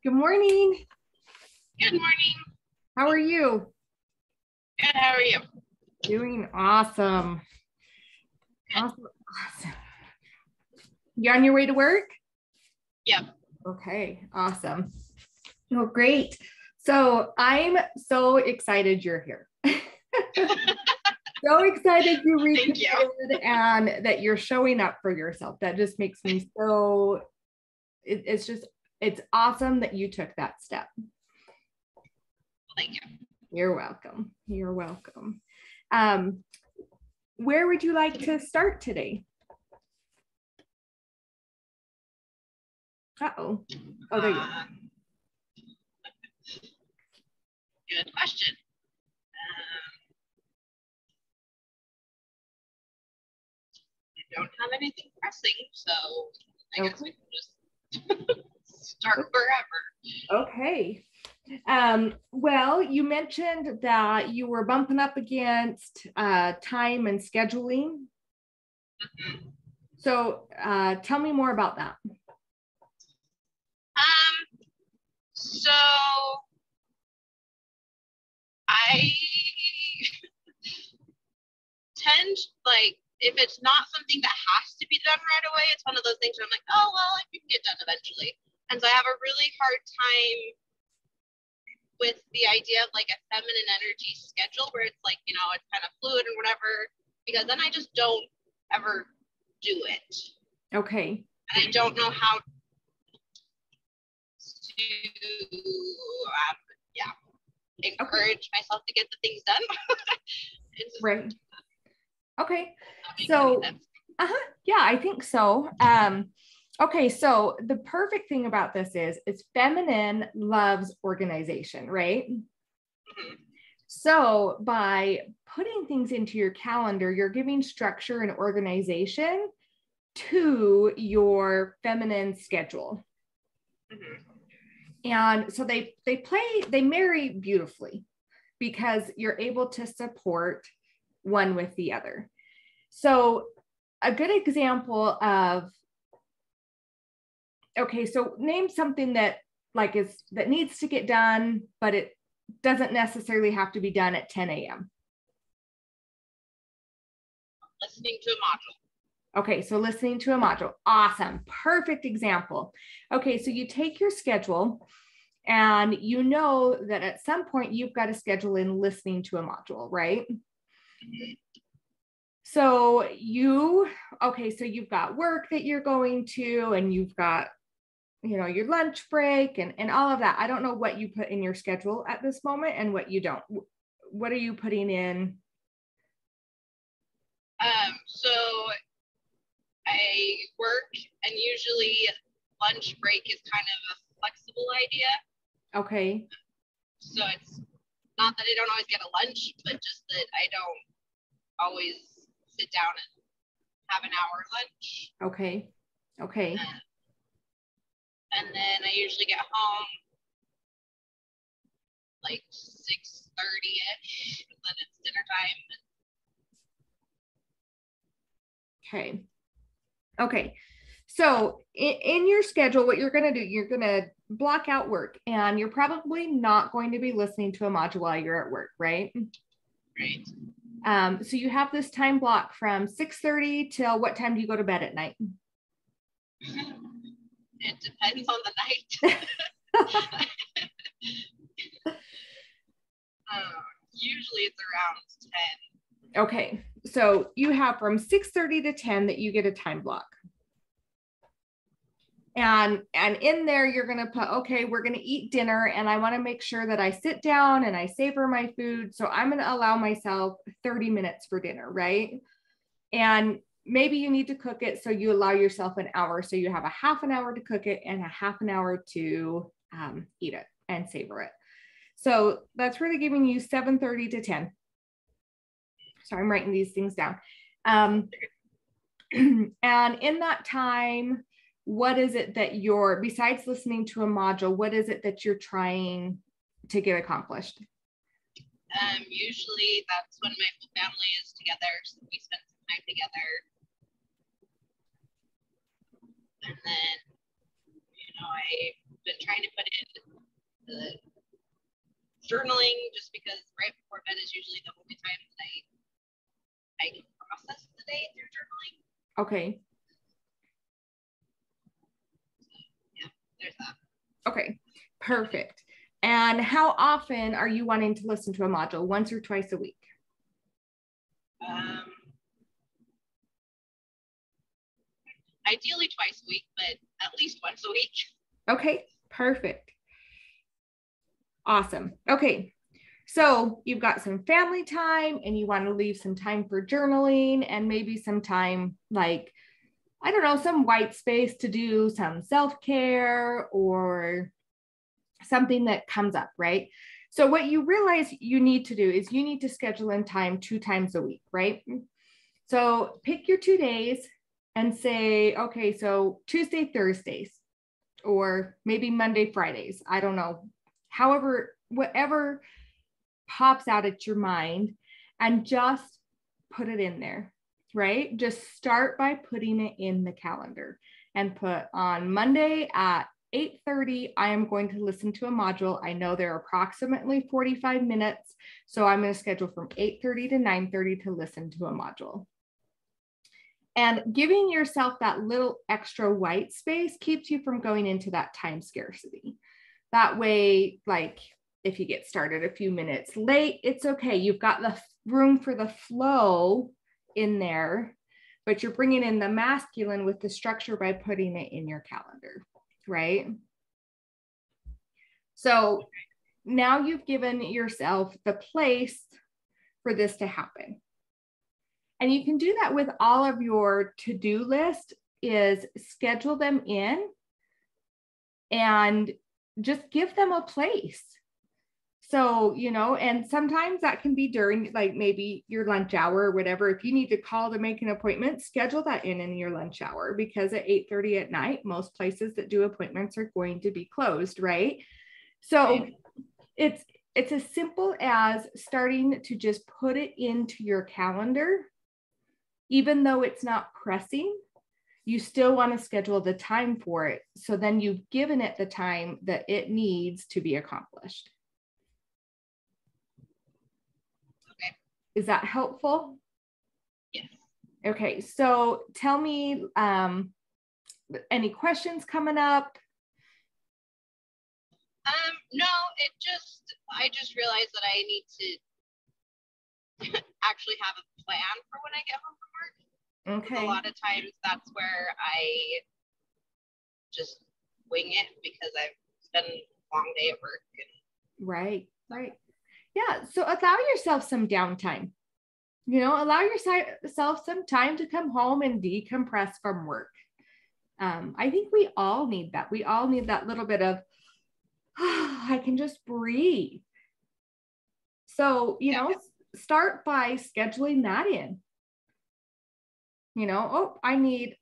Good morning. Good morning. How are you? Good. How are you? Doing awesome. Awesome. You on your way to work? Yep. Okay, awesome. Oh, great. So I'm so excited you're here. So excited you reconnected and that you're showing up for yourself. That just makes me so, it's awesome that you took that step. Thank you. You're welcome. You're welcome. Where would you like to start today? Uh-oh. Oh, there you go. Good question. I don't have anything pressing, so I guess we can just start wherever. Okay. Well, you mentioned that you were bumping up against time and scheduling. Mm-hmm. So tell me more about that. So I tend, like, if it's not something that has to be done right away, it's one of those things where I'm like, oh, well, it can get done eventually. And so I have a really hard time with the idea of like a feminine energy schedule where it's like, it's kind of fluid or whatever, because then I just don't ever do it. Okay. And I don't know how to, encourage myself to get the things done. Right. Okay. So, yeah, I think so. Okay, so the perfect thing about this is feminine loves organization, right? Mm-hmm. So by putting things into your calendar, you're giving structure and organization to your feminine schedule. Mm-hmm. And so they marry beautifully because you're able to support one with the other. So a good example of, okay, so name something that that needs to get done, but it doesn't necessarily have to be done at 10 a.m. Listening to a module. Okay, so listening to a module. Awesome. Perfect example. Okay, so you take your schedule and you know that at some point you've got to schedule in listening to a module, right? Mm-hmm. So you've got work that you're going to, and you've got, your lunch break and all of that. I don't know what you put in your schedule at this moment and what you don't. What are you putting in? So I work, and usually lunch break is kind of a flexible idea. Okay. So it's not that I don't always get a lunch, but just that I don't always sit down and have an hour lunch. Okay. Okay. And then I usually get home like 6:30-ish, and then it's dinner Okay. time. Okay. So in your schedule, what you're going to do, you're going to block out work, and you're probably not going to be listening to a module while you're at work, right? Right. So you have this time block from 6:30 till what time do you go to bed at night? It depends on the night. Usually it's around 10. Okay, so you have from 6:30 to 10 that you get a time block. And in there, you're going to put, okay, we're going to eat dinner, and I want to make sure that I sit down and I savor my food. So I'm going to allow myself 30 minutes for dinner, right? And maybe you need to cook it, so you allow yourself an hour. So you have a half an hour to cook it and a half an hour to eat it and savor it. So that's really giving you 7:30 to 10. So I'm writing these things down. And in that time, what is it that you're, besides listening to a module, what is it that you're trying to get accomplished? Usually that's when my whole family is together, so we spend some time together. And then, I've been trying to put in the journaling, just because right before bed is usually the only time that I can process the day through journaling. Okay. So, yeah, there's that. Okay, perfect. And how often are you wanting to listen to a module? Once or twice a week? Ideally twice a week, but at least once a week. Okay, perfect. Awesome. Okay, so you've got some family time and you want to leave some time for journaling and maybe some time, like, I don't know, some white space to do some self-care or something that comes up, right? So what you realize you need to do is you need to schedule in time 2 times a week, right? So pick your 2 days and say, okay, so Tuesday, Thursdays, or maybe Monday, Fridays. I don't know. However, whatever pops out at your mind, and just put it in there, right? Just start by putting it in the calendar and put on Monday at 8:30, I am going to listen to a module. I know they're approximately 45 minutes. So I'm going to schedule from 8:30 to 9:30 to listen to a module. And giving yourself that little extra white space keeps you from going into that time scarcity. That way, like if you get started a few minutes late, it's okay. You've got the room for the flow in there, but you're bringing in the masculine with the structure by putting it in your calendar, right? So now you've given yourself the place for this to happen. And you can do that with all of your to-do list, is schedule them in and just give them a place. So, and sometimes that can be during like maybe your lunch hour or whatever. If you need to call to make an appointment, schedule that in your lunch hour, because at 8:30 at night, most places that do appointments are going to be closed, right? So it's as simple as starting to just put it into your calendar. Even though it's not pressing, you still want to schedule the time for it. So then you've given it the time that it needs to be accomplished. Okay. Is that helpful? Yes. Okay, so tell me, any questions coming up? No, I just realized that I need to actually have a plan for when I get home from work. Okay. A lot of times that's where I just wing it because I've spent a long day at work. Right. Yeah. So allow yourself some downtime. Allow yourself some time to come home and decompress from work. I think we all need that. We all need that little bit of, I can just breathe. So, start by scheduling that in. I need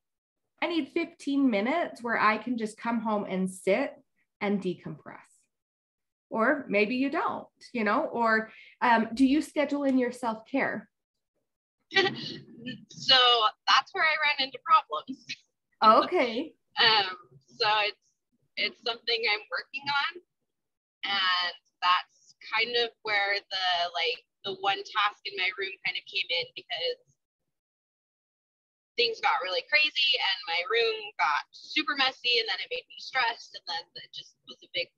15 minutes where I can just come home and sit and decompress. Or maybe you don't, or do you schedule in your self-care? So that's where I ran into problems. Okay. So it's something I'm working on, and that's kind of where the one task in my room kind of came in, because things got really crazy and my room got super messy, and then it made me stressed, and then it just was a big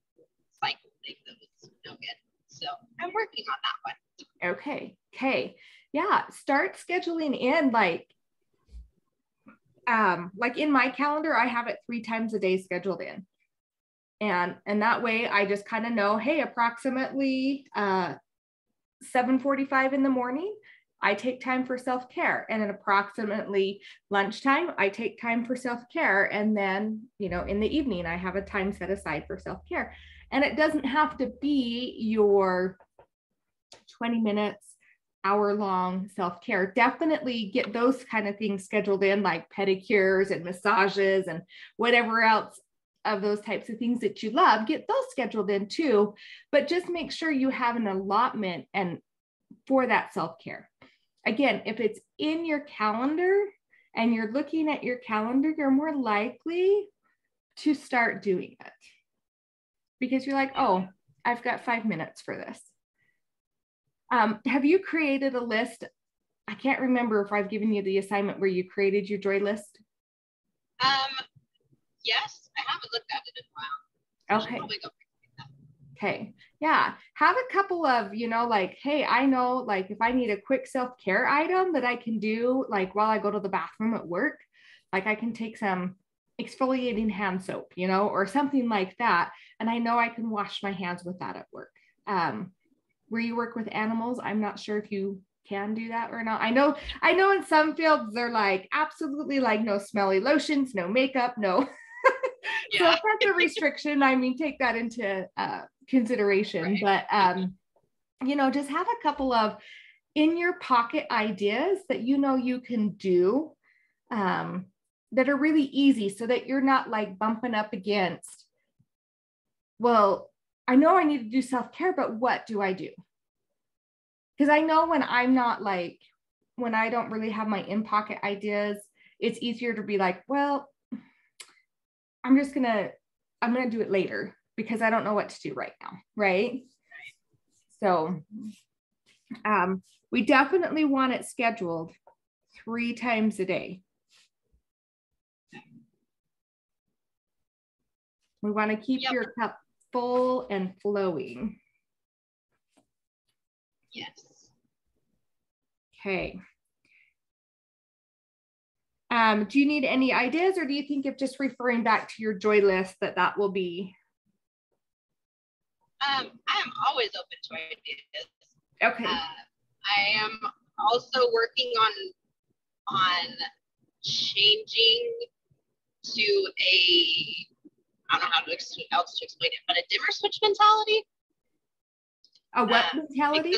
cycle thing that was no good. So I'm working on that one. Okay. Yeah. Start scheduling in like in my calendar, I have it 3 times a day scheduled in. And that way I just kind of know, hey, approximately 7:45 in the morning, I take time for self-care. And at approximately lunchtime, I take time for self-care. And then, in the evening, I have a time set aside for self-care. And it doesn't have to be your 20 minutes hour-long self-care. Definitely get those kind of things scheduled in, like pedicures and massages and whatever else of those types of things that you love, get those scheduled in too. But just make sure you have an allotment and for that self-care. Again, if it's in your calendar and you're looking at your calendar, you're more likely to start doing it because you're like, oh, I've got 5 minutes for this. Have you created a list? I can't remember if I've given you the assignment where you created your joy list. Yes, I haven't looked at it in a while. Okay. Okay. Yeah. Have a couple of, like, hey, I know, like, if I need a quick self-care item that I can do, like, while I go to the bathroom at work, like, I can take some exfoliating hand soap, or something like that. And I know I can wash my hands with that at work. Where you work with animals, I'm not sure if you can do that or not. I know in some fields, they're like, absolutely, like, no smelly lotions, no makeup, no. So if that's a restriction, I mean, take that into consideration. Right. But, just have a couple of in your pocket ideas that you can do that are really easy so that you're not like bumping up against, well, I know I need to do self-care, but what do I do? Because I know when I don't really have my in-pocket ideas, it's easier to be like, well, I'm going to do it later because I don't know what to do right now. Right. So we definitely want it scheduled 3 times a day. We want to keep your cup full and flowing. Yes. Okay. Do you need any ideas, or do you think if just referring back to your joy list that will be? I am always open to ideas. Okay. I am also working on changing to I don't know how else to explain it, but a dimmer switch mentality. A what mentality?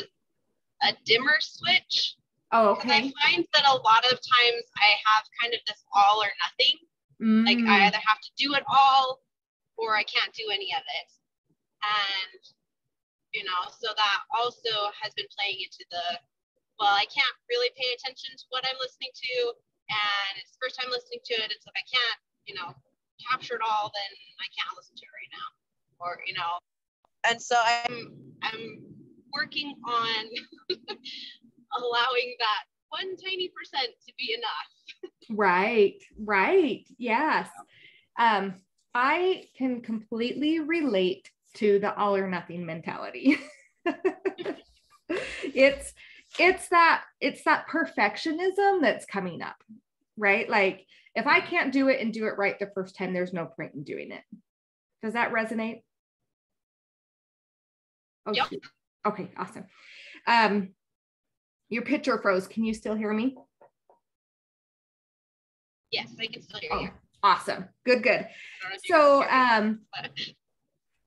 A dimmer switch. Oh, okay. I find that a lot of times I have kind of this all or nothing. Like I either have to do it all or I can't do any of it. And, so that also has been playing into I can't really pay attention to what I'm listening to. And it's the first time listening to it. It's like, I can't, capture it all, then I can't listen to it right now. Or, and so I'm working on allowing that 1 tiny percent to be enough. Right. Yes. I can completely relate to the all or nothing mentality. It's that perfectionism that's coming up, right? Like if I can't do it and do it right the first time, there's no point in doing it. Does that resonate? Oh, yep. Okay, awesome. Your picture froze. Can you still hear me? Yes, I can still hear you. Awesome. Good. So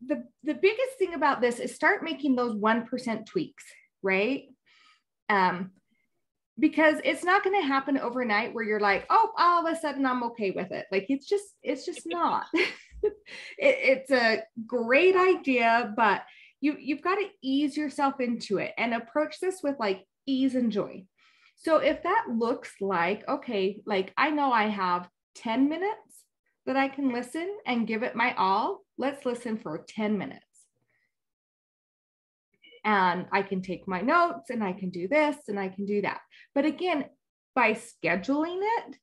the biggest thing about this is start making those 1% tweaks, right? Because it's not going to happen overnight where you're like, oh, all of a sudden I'm okay with it. Like it's just not. It's a great idea, but you've got to ease yourself into it and approach this with like ease and joy. So if that looks like, okay, like I know I have 10 minutes that I can listen and give it my all, let's listen for 10 minutes. And I can take my notes and I can do this and I can do that. But again, by scheduling it,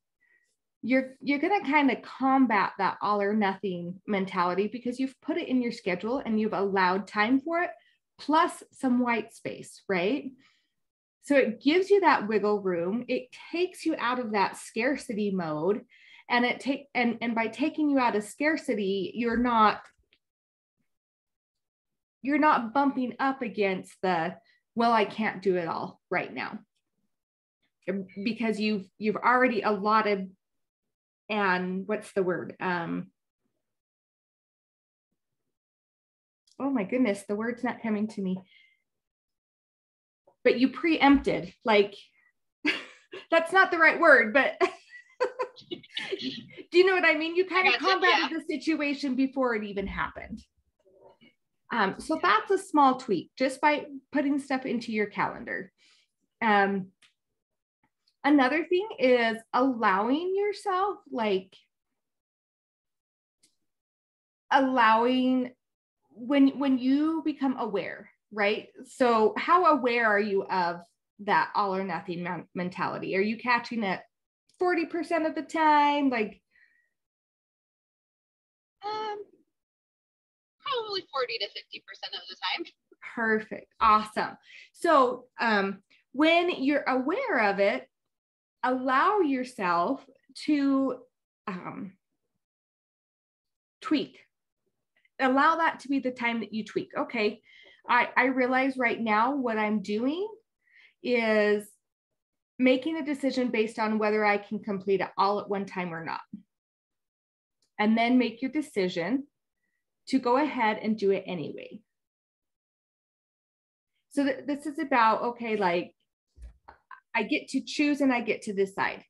you're going to kind of combat that all or nothing mentality because you've put it in your schedule and you've allowed time for it, plus some white space, right? So it gives you that wiggle room. It takes you out of that scarcity mode. And and by taking you out of scarcity, you're not bumping up against well, I can't do it all right now. Because you've already allotted, and what's the word? Oh my goodness, the word's not coming to me. but you preempted, like, that's not the right word, but do you know what I mean? You kind of combated the situation before it even happened. So that's a small tweak, just by putting stuff into your calendar. Another thing is allowing yourself, like allowing when you become aware, right? So how aware are you of that all or nothing mentality? Are you catching it 40% of the time? Like, probably 40 to 50% of the time. Perfect. Awesome. So when you're aware of it, allow yourself to tweak. Allow that to be the time that you tweak. Okay, I realize right now what I'm doing is making a decision based on whether I can complete it all at one time or not. And then make your decision to go ahead and do it anyway. So this is about, okay, like I get to choose and I get to decide.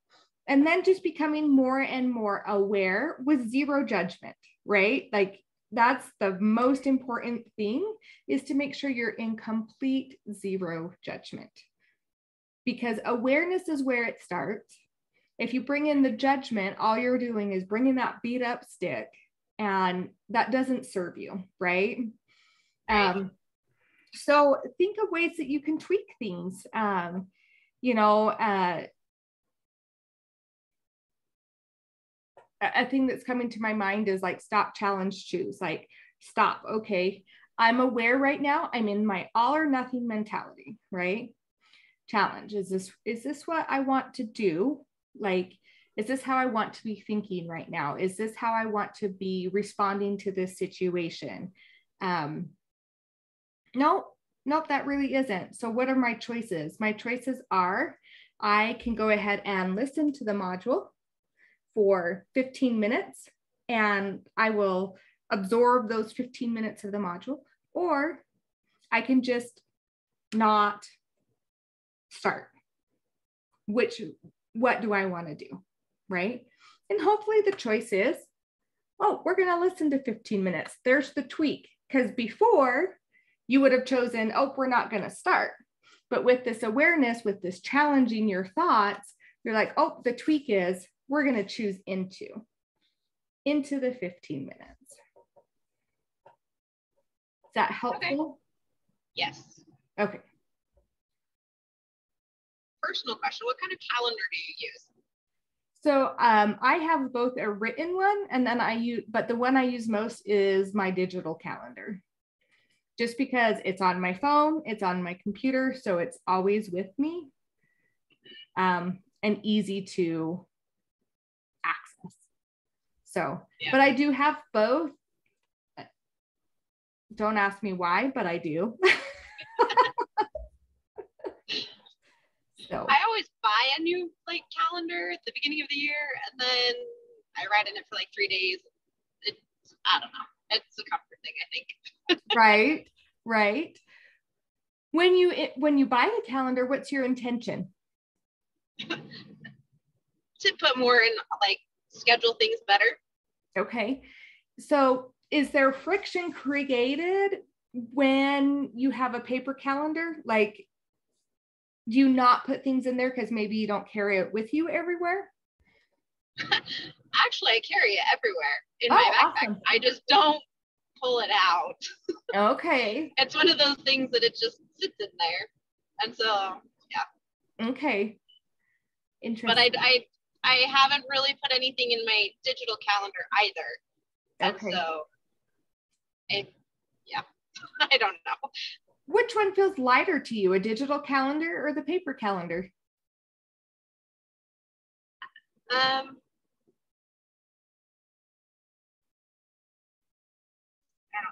And then just becoming more and more aware with zero judgment, right? Like that's the most important thing, is to make sure you're in complete zero judgment. Because awareness is where it starts. If you bring in the judgment, all you're doing is bringing that beat up stick, and that doesn't serve you, right? So think of ways that you can tweak things. A thing that's coming to my mind is like stop, challenge, choose. Like stop. Okay, I'm aware right now I'm in my all or nothing mentality, right? Challenge. Is this what I want to do? Like, is this how I want to be thinking right now? Is this how I want to be responding to this situation? Nope, that really isn't. So what are my choices? My choices are, I can go ahead and listen to the module for 15 minutes and I will absorb those 15 minutes of the module, or I can just not start. What do I want to do, right? And hopefully the choice is, oh, we're going to listen to 15 minutes. There's the tweak, because before you would have chosen, oh, we're not going to start. But with this awareness, with this challenging your thoughts, you're like, oh, the tweak is we're going to choose into the 15 minutes. Is that helpful? Okay. Yes. Okay. Personal question, what kind of calendar do you use? So I have both a written one, and then but the one I use most is my digital calendar. Just because it's on my phone, it's on my computer, so it's always with me, and easy to access. So, yeah. But I do have both. Don't ask me why, but I do. So I always buy a new calendar at the beginning of the year, and then I write in it for 3 days. I don't know. It's a comfort thing, I think. Right. When you buy the calendar, what's your intention? To put more in, schedule things better. Okay. So is there friction created when you have a paper calendar? Like, do you not put things in there because maybe you don't carry it with you everywhere? Actually, I carry it everywhere in my backpack. Awesome. I just don't pull it out. Okay. It's one of those things that it just sits in there. And so, yeah. Okay. Interesting. But I haven't really put anything in my digital calendar either. Okay. And so, I don't know. Which one feels lighter to you, a digital calendar or the paper calendar?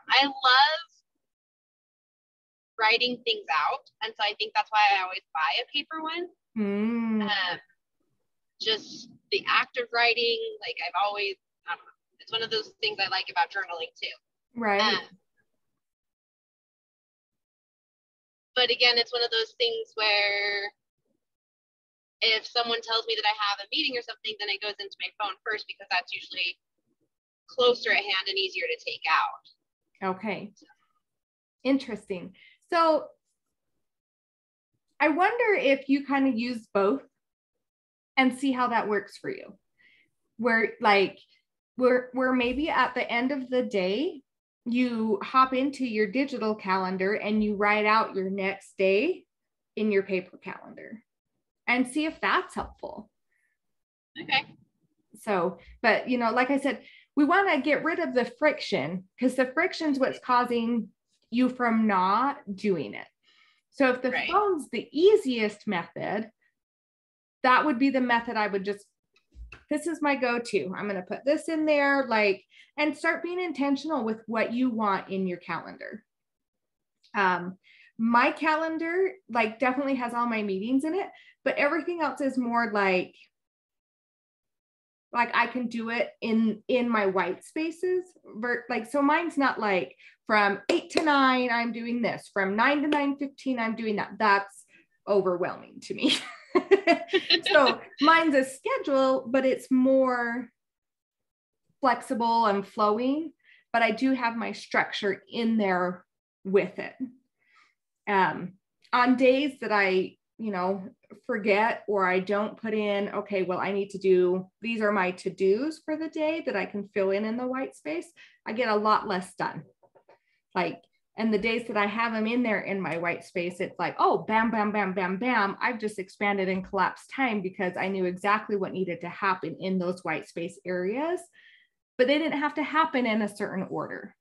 I love writing things out, and so I think that's why I always buy a paper one. Just the act of writing, I've always, I don't know, it's one of those things I like about journaling too. Right. But again, it's one of those things where if someone tells me that I have a meeting or something, then it goes into my phone first, because that's usually closer at hand and easier to take out. Okay. Interesting. So I wonder if you kind of use both and see how that works for you. Where like, where maybe at the end of the day, you hop into your digital calendar and you write out your next day in your paper calendar and see if that's helpful. Okay. So, but you know, like I said, we want to get rid of the friction, because the friction is what's causing you from not doing it. So if the phone's the easiest method, that would be the method I would just, this is my go-to. I'm going to put this in there, like, and start being intentional with what you want in your calendar. My calendar, like, definitely has all my meetings in it, but everything else is more like I can do it in my white spaces. Like, so mine's not like from 8 to 9, I'm doing this. From 9 to 9:15, I'm doing that. That's overwhelming to me. So mine's a schedule, but it's more flexible and flowing, but I do have my structure in there with it. On days that I, you know, forget, or I don't put in, okay, well, I need to do, these are my to-dos for the day that I can fill in the white space, I get a lot less done. Like, and the days that I have them in there in my white space, it's like, oh, bam, bam, bam, bam, bam. I've just expanded and collapsed time because I knew exactly what needed to happen in those white space areas, but they didn't have to happen in a certain order.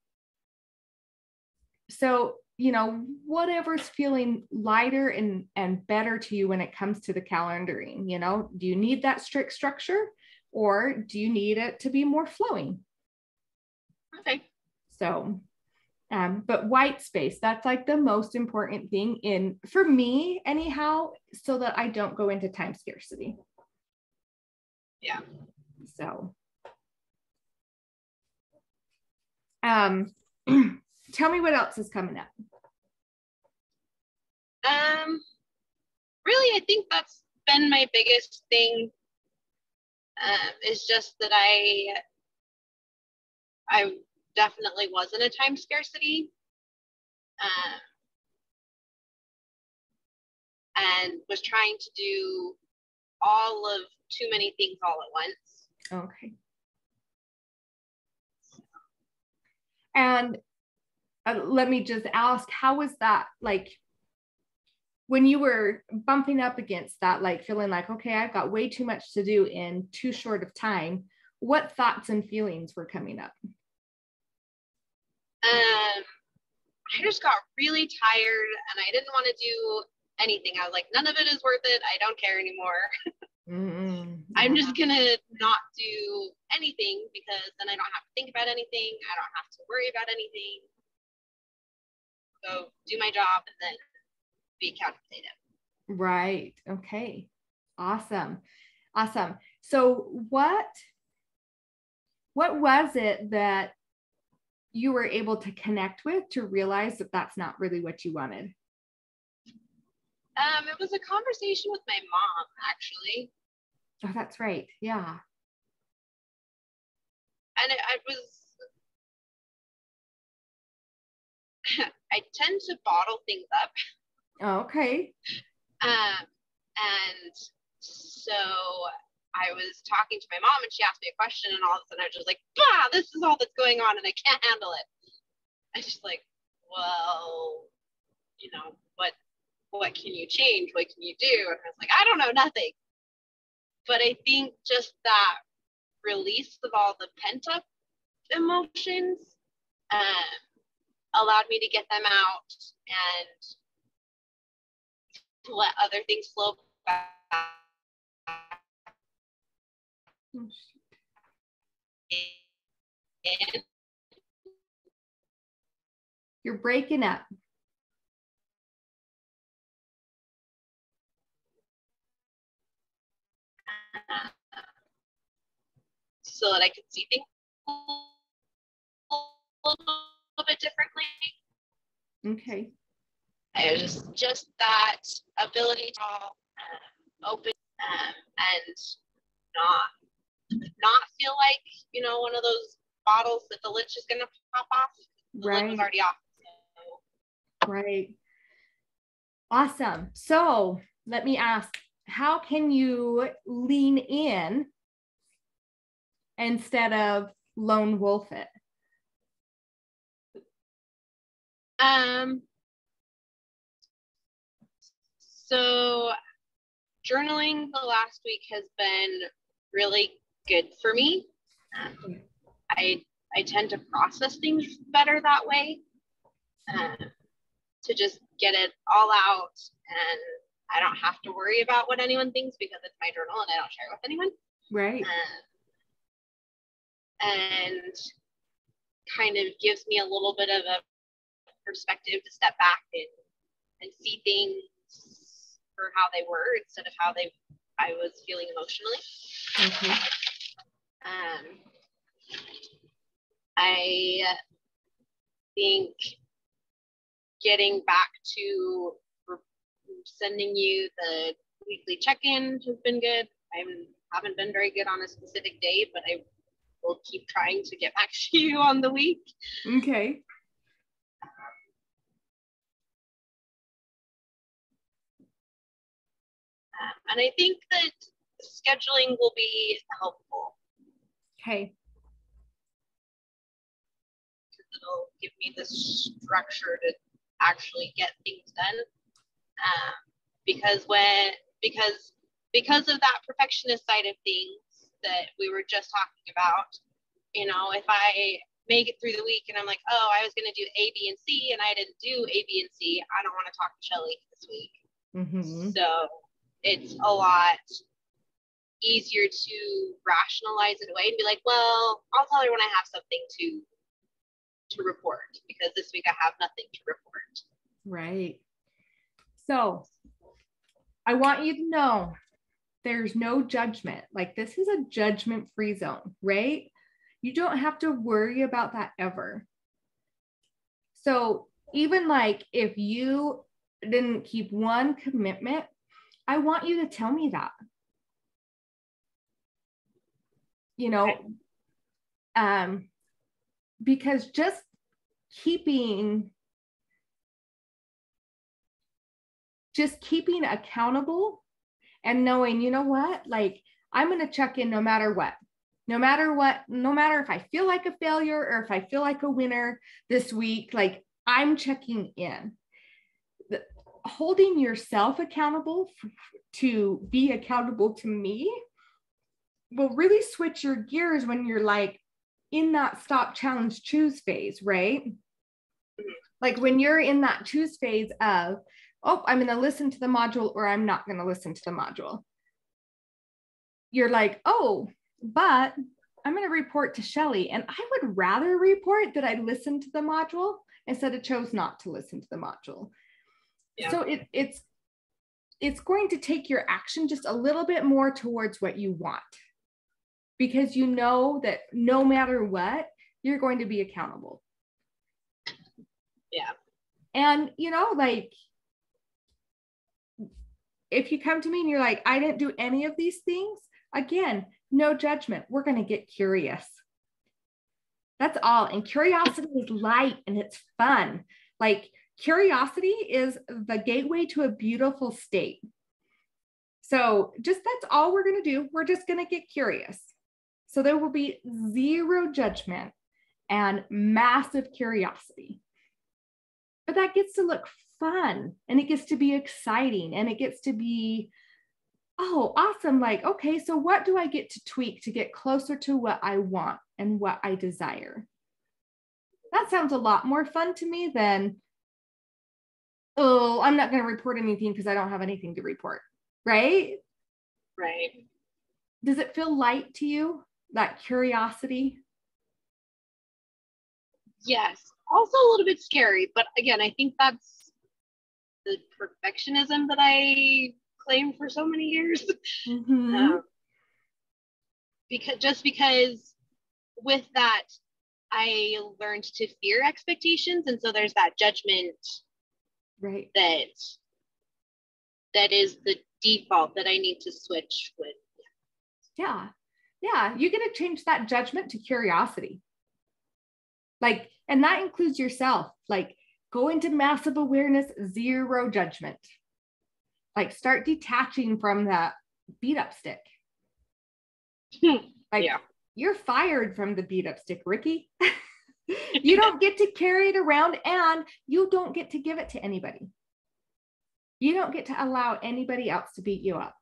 So, you know, whatever's feeling lighter and better to you when it comes to the calendaring, you know, do you need that strict structure, or do you need it to be more flowing? Okay. So, but white space, that's like the most important thing for me anyhow, so that I don't go into time scarcity. Yeah. So, tell me what else is coming up. Really, I think that's been my biggest thing. Is just that I definitely was in a time scarcity, and was trying to do all of too many things all at once. Okay. And let me just ask, how was that, like, when you were bumping up against that, like feeling like, okay, I've got way too much to do in too short of time, what thoughts and feelings were coming up? I just got really tired and I didn't want to do anything. I was like, none of it is worth it. I don't care anymore. I'm just gonna not do anything, because then I don't have to think about anything. I don't have to worry about anything. Go do my job and then be couch potato. Right. Okay. Awesome. Awesome. So what was it that you were able to connect with to realize that that's not really what you wanted? It was a conversation with my mom, actually. Oh, that's right. Yeah. And I was, I tend to bottle things up. Oh, okay. And so I was talking to my mom and she asked me a question, and all of a sudden I was just like, bah, this is all that's going on and I can't handle it. And she's like, well, you know, what can you change? What can you do? And I was like, I don't know, nothing. But I think just that release of all the pent up emotions allowed me to get them out and to let other things flow back. You're breaking up. So that I could see things a little bit differently. Okay. just that ability to open and not feel like, you know, one of those bottles that the lid's just gonna pop off. The lid was already off. So. Right. Awesome. So let me ask, how can you lean in instead of lone wolf it? So journaling the last week has been really good for me. I tend to process things better that way, to just get it all out, and I don't have to worry about what anyone thinks because it's my journal and I don't share it with anyone. Right. And kind of gives me a little bit of a perspective to step back and see things for how they were instead of how I was feeling emotionally. Okay. I think getting back to sending you the weekly check-in has been good. I haven't been very good on a specific day, but I will keep trying to get back to you on the week. Okay. And I think that scheduling will be helpful. Okay. It'll give me the structure to actually get things done. Because of that perfectionist side of things that we were just talking about, you know, if I make it through the week and I'm like, oh, I was going to do A, B, and C, and I didn't do A, B, and C, I don't want to talk to Shelly this week. Mm-hmm. So it's a lot easier to rationalize it away and be like, well, I'll tell her when I have something to report, because this week I have nothing to report. Right. So I want you to know there's no judgment. Like, this is a judgment-free zone, right? You don't have to worry about that ever. So even like if you didn't keep one commitment, I want you to tell me that. You know, because just keeping accountable and knowing, you know what, like, I'm going to check in no matter what, no matter if I feel like a failure or if I feel like a winner this week, like, I'm checking in. Holding yourself accountable to be accountable to me will really switch your gears when you're like in that stop, challenge, choose phase, right? Like when you're in that choose phase of, oh, I'm going to listen to the module or I'm not going to listen to the module. You're like, oh, but I'm going to report to Shelly, and I would rather report that I listened to the module instead of chose not to listen to the module. Yeah. So it's going to take your action just a little bit more towards what you want, because you know that no matter what, you're going to be accountable. Yeah. And, you know, like, if you come to me and you're like, I didn't do any of these things, again, no judgment. We're going to get curious. That's all. And curiosity is light and it's fun. Like, curiosity is the gateway to a beautiful state. So just, that's all we're going to do. We're just going to get curious. So there will be zero judgment and massive curiosity. But that gets to look fun, and it gets to be exciting, and it gets to be, oh, awesome. Like, okay, so what do I get to tweak to get closer to what I want and what I desire? That sounds a lot more fun to me than, oh, I'm not going to report anything because I don't have anything to report. Right? Right. Does it feel light to you, that curiosity? Yes. Also a little bit scary, but again, I think that's the perfectionism that I claimed for so many years. Mm-hmm. Because with that, I learned to fear expectations, and so there's that judgment Right. That is the default that I need to switch with. Yeah. Yeah. You get to change that judgment to curiosity. Like, and that includes yourself. Like, go into massive awareness, zero judgment. Like, start detaching from that beat up stick. Like, yeah. You're fired from the beat up stick, Rickie. You don't get to carry it around, and you don't get to give it to anybody. You don't get to allow anybody else to beat you up.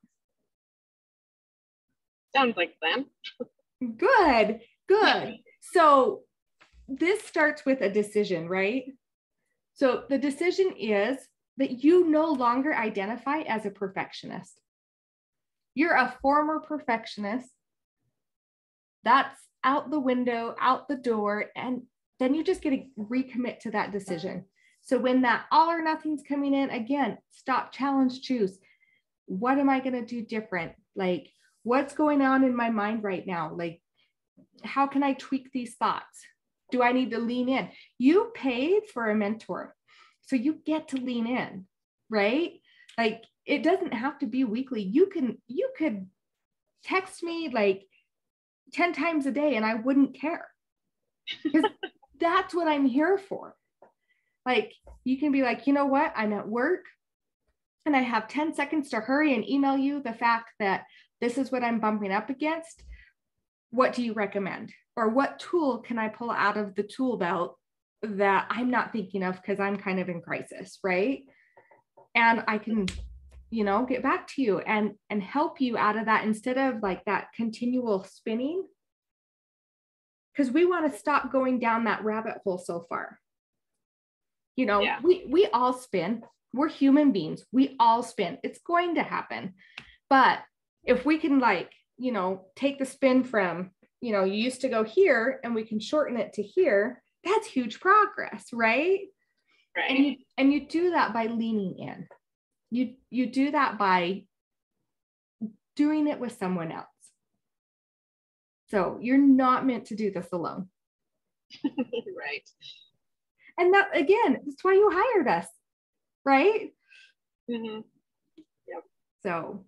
Sounds like them. Good, good. So this starts with a decision, right? So the decision is that you no longer identify as a perfectionist. You're a former perfectionist. That's out the window, out the door, and then you just get to recommit to that decision. So when that all or nothing's coming in, again, stop, challenge, choose. What am I going to do different? Like, what's going on in my mind right now? Like, how can I tweak these thoughts? Do I need to lean in? You paid for a mentor, so you get to lean in, right? Like, it doesn't have to be weekly. You could text me like 10 times a day and I wouldn't care, because that's what I'm here for. Like, you can be like, you know what? I'm at work and I have 10 seconds to hurry and email you the fact that this is what I'm bumping up against. What do you recommend? Or what tool can I pull out of the tool belt that I'm not thinking of because I'm kind of in crisis, right? And I can, get back to you and help you out of that, instead of like that continual spinning. Because we want to stop going down that rabbit hole so far. We all spin. We're human beings. We all spin. It's going to happen. But if we can take the spin from, you used to go here and we can shorten it to here, that's huge progress, right? Right. And you do that by leaning in. You do that by doing it with someone else. So you're not meant to do this alone. Right. And that, again, that's why you hired us, right? Mm-hmm. Yep. So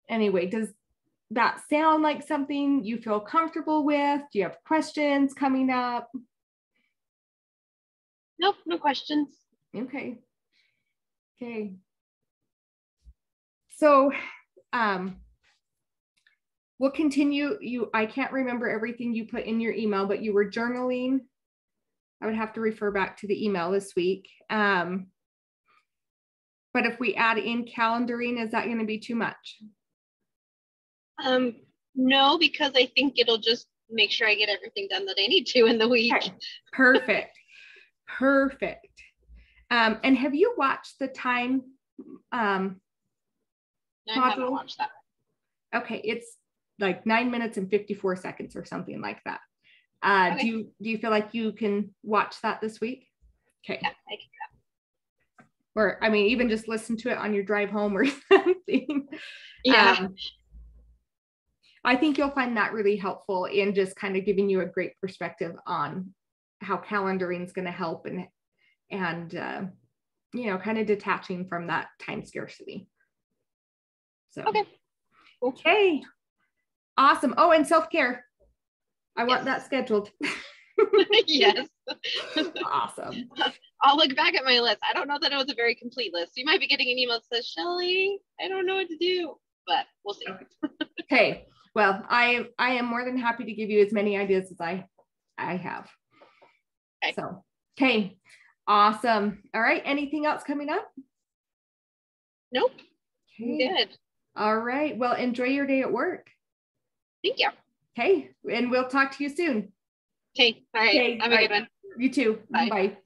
anyway, does that sound like something you feel comfortable with? Do you have questions coming up? Nope, no questions. Okay. So we'll continue. I can't remember everything you put in your email, but you were journaling. I would have to refer back to the email this week. But if we add in calendaring, is that going to be too much? No, because I think it'll just make sure I get everything done that I need to in the week. Okay. Perfect. And have you watched the time No, I haven't watched that. Okay, it's like 9 minutes and 54 seconds or something like that. Okay. Do you feel like you can watch that this week? Okay. Yeah, I can do that. Or, I mean, even just listen to it on your drive home or something. Yeah. I think you'll find that really helpful in just kind of giving you a great perspective on how calendaring is going to help and kind of detaching from that time scarcity. So, okay. Cool. Okay. Awesome. Oh, and self-care. I want that scheduled. Yes. Awesome. I'll look back at my list. I don't know that it was a very complete list. You might be getting an email that says, Shelly, I don't know what to do, but we'll see. Okay. Well, I am more than happy to give you as many ideas as I have. Okay. So, okay. Awesome. All right. Anything else coming up? Nope. Okay. Good. All right. Well, enjoy your day at work. Thank you. Okay. And we'll talk to you soon. Okay. All right. Okay. Have a good one. You too. Bye. Bye.